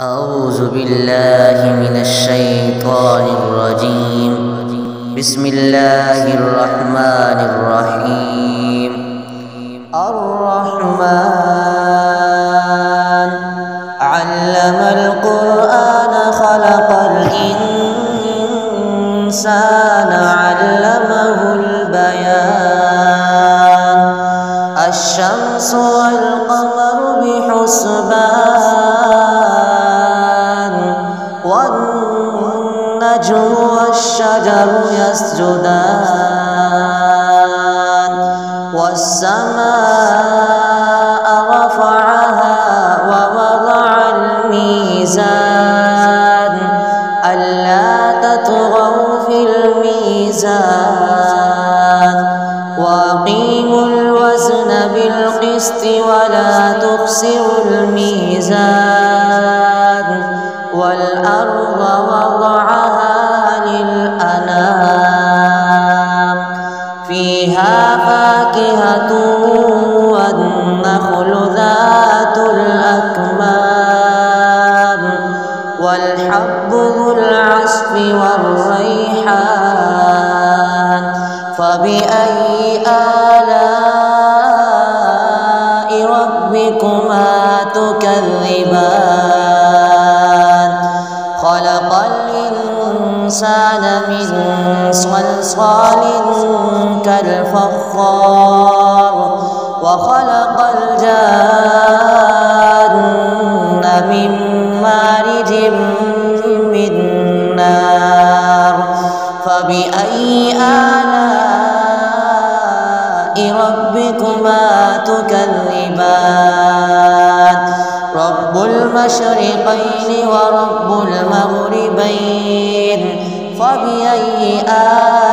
أعوذ بالله من الشيطان الرجيم. بسم الله الرحمن الرحيم. الرحمن علم القرآن خلق الإنسان علمه البيان. الشمس والقمر بحسبان والنجم والشجر يسجدان والسماء رفعها ووضع الميزان ألا تطغوا في الميزان وأقيموا الوزن بالقسط ولا تخسروا الميزان والأرض وضعها للأنام فيها فاكهة والنخل ذات الأكمام والحب ذو العصف والريحان. فبأي آلاء ربكما تكذبان؟ خلق الإنسان من صلصال كالفخار وخلق الجان من مارج من نار. فبأي آلاء ربكما تكذبان؟ رب المشرقين ورب المغربين. فبأي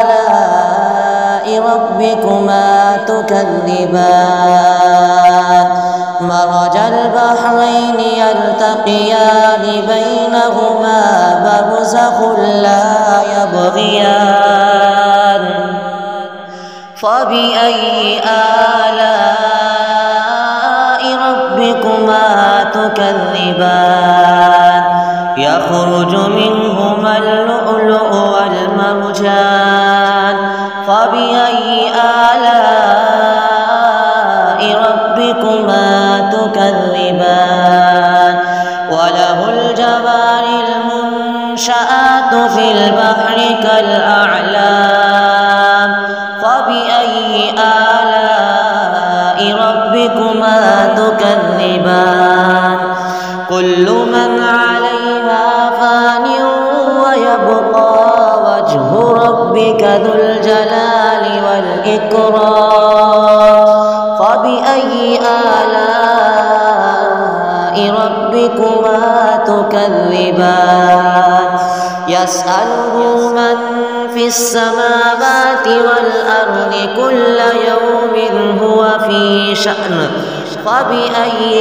آلاء ربكما تكذبان؟ مرج البحرين يلتقيان بينهما برزخ لا يبغيان. فبأي آلاء ربكما تكذبان؟ يخرج منهما اللؤلؤ والمرجان. فبأي آلاء ربكما تكذبان؟ وله الجوار المنشآت في البحر كالأعلام. فبأي آلاء ربكما تكذبان؟ كل من عليها فان ويبقى وجه ربك ذو الجلال والإكرام. فبأي آلاء ربكما تكذبان؟ يسأله من في السماوات والأرض كل يوم هو في شأن. فبأي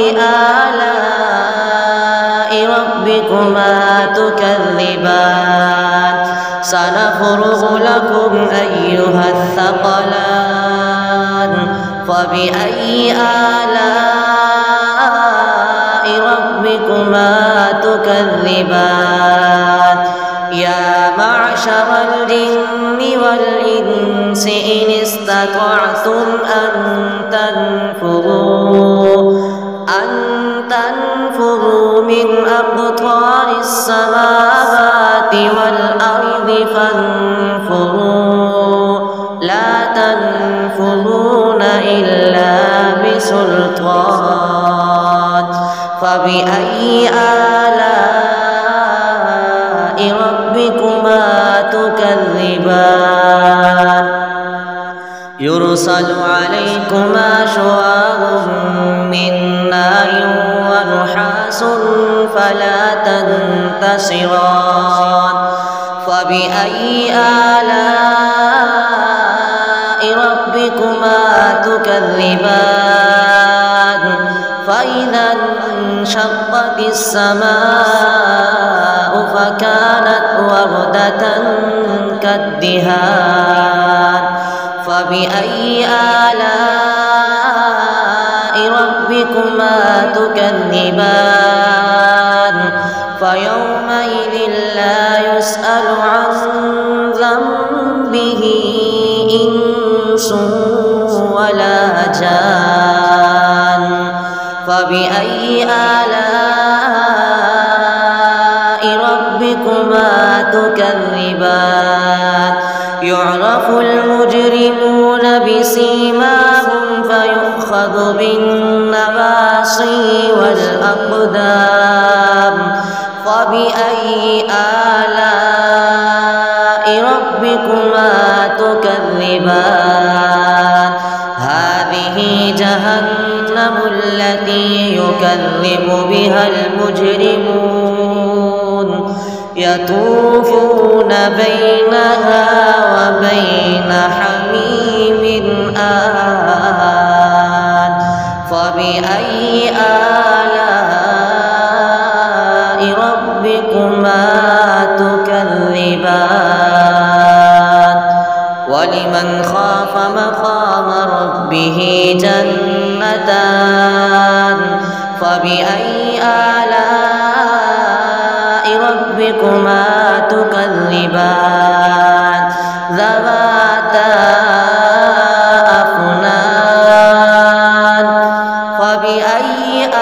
آلاء ربكما تكذبان؟ سنفرغ لكم أيها الثقلان. فبأي آلاء ربكما تكذبان؟ يا معشر الجن والإنس إن استطعتم أن تنفذوا من أقطار السماوات والأرض فانفذوا لا تنفذون إلا بسلطان. فبأي آلاء ربكما تكذبان؟ يرسل عليكما شواظ من نار ونحاس فلا تنتصران. فبأي آلاء ربكما تكذبان؟ فإذا انشقت السماء فكانت وردة كالدهان. فبأي آلاء ربكما تكذبان؟ فيومئذ لا يسأل عن ذنبه إنس ولا جان فبأي آلاء ربكما تكذبان يعرف المجرمون بسيماهم فيؤخذ بالنواصي والأقدام فبأي آلاء ربكما تكذبان هذه جهنم التي يكذب بها المجرمون يطوفون بينها وبين حميم آن فبأي آلاء ربكما تكذبان ولمن خاف مقام ربه جنتان فبأي آلاء ربكما تكذبان ذواتا أفنان فبأي آلاء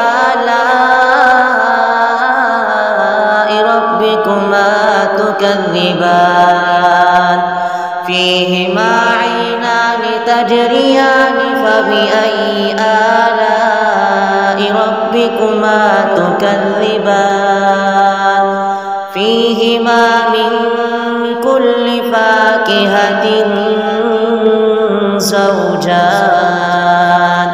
ربكما تكذبان فيهما عينان تجريان فبأي آلاء ربكما تكذبان فيهما من كل فاكهة زوجان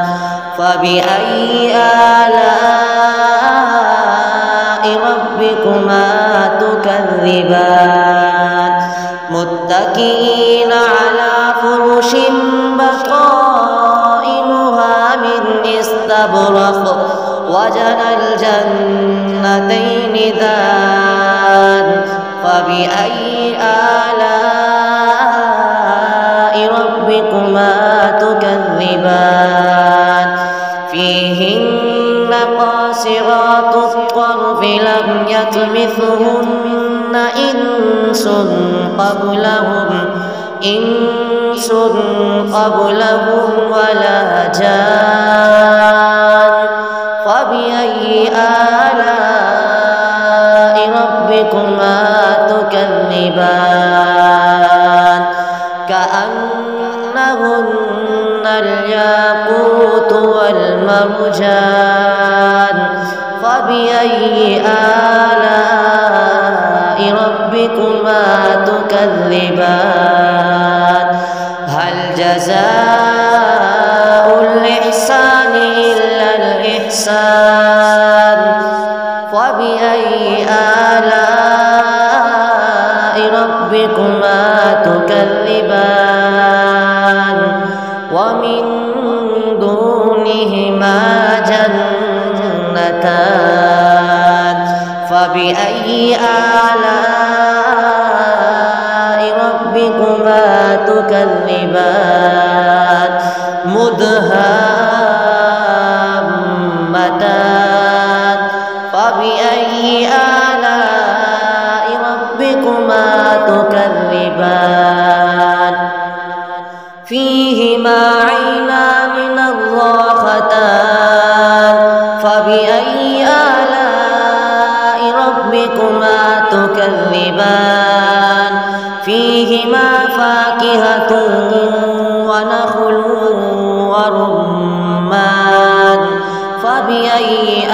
فبأي آلاء ربكما تكذبان متكئين على فرش بطائنها من استبرق وجنى الجنتين دان فبأي آلاء ربكما تكذبان فيهن قاصرات الطرف لم يطمثهن إنس قبلهم ولا جان فبأي آلاء ربكما تكذبان كأنهن الياقوت والمرجان فبأي آلاء ربكما تكذبان هل جزاء الإحسان إلا الإحسان فبأي آلاء ربكما تكذبان ومن دونهما جنتان فبأي آلاء ربكما تكذبان مدهامتان فبأي آلاء ربكما تكذبان فيهما عينان نضاختان فبأي آلاء ربكما تكذبان فيهما فاكهة ونخل ورمان فبأي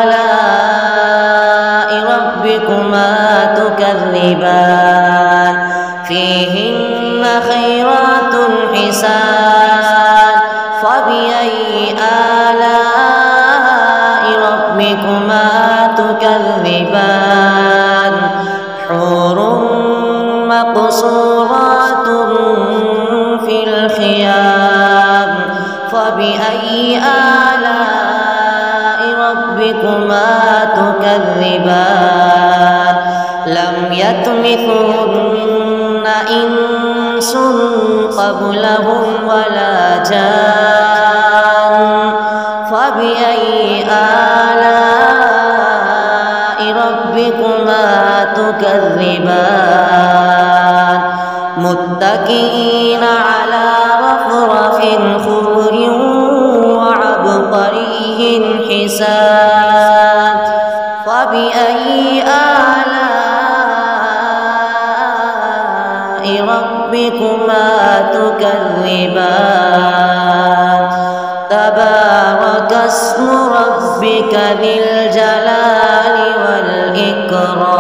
آلاء ربكما تكذبان فيهن خيرات حسان فبأي آلاء ربكما تكذبان حور مقصورات في الخيام فبأي آلاء ربكما تكذبان لم يطمثهن إنس قبلهم ولا جان فبأي آلاء ربكما ربكما تكذبان متكئين على رفرف خضر وعبقري حسان فبأي آلاء ربكما تكذبان تبارك اسم ربك ذي الجلال والإكرام.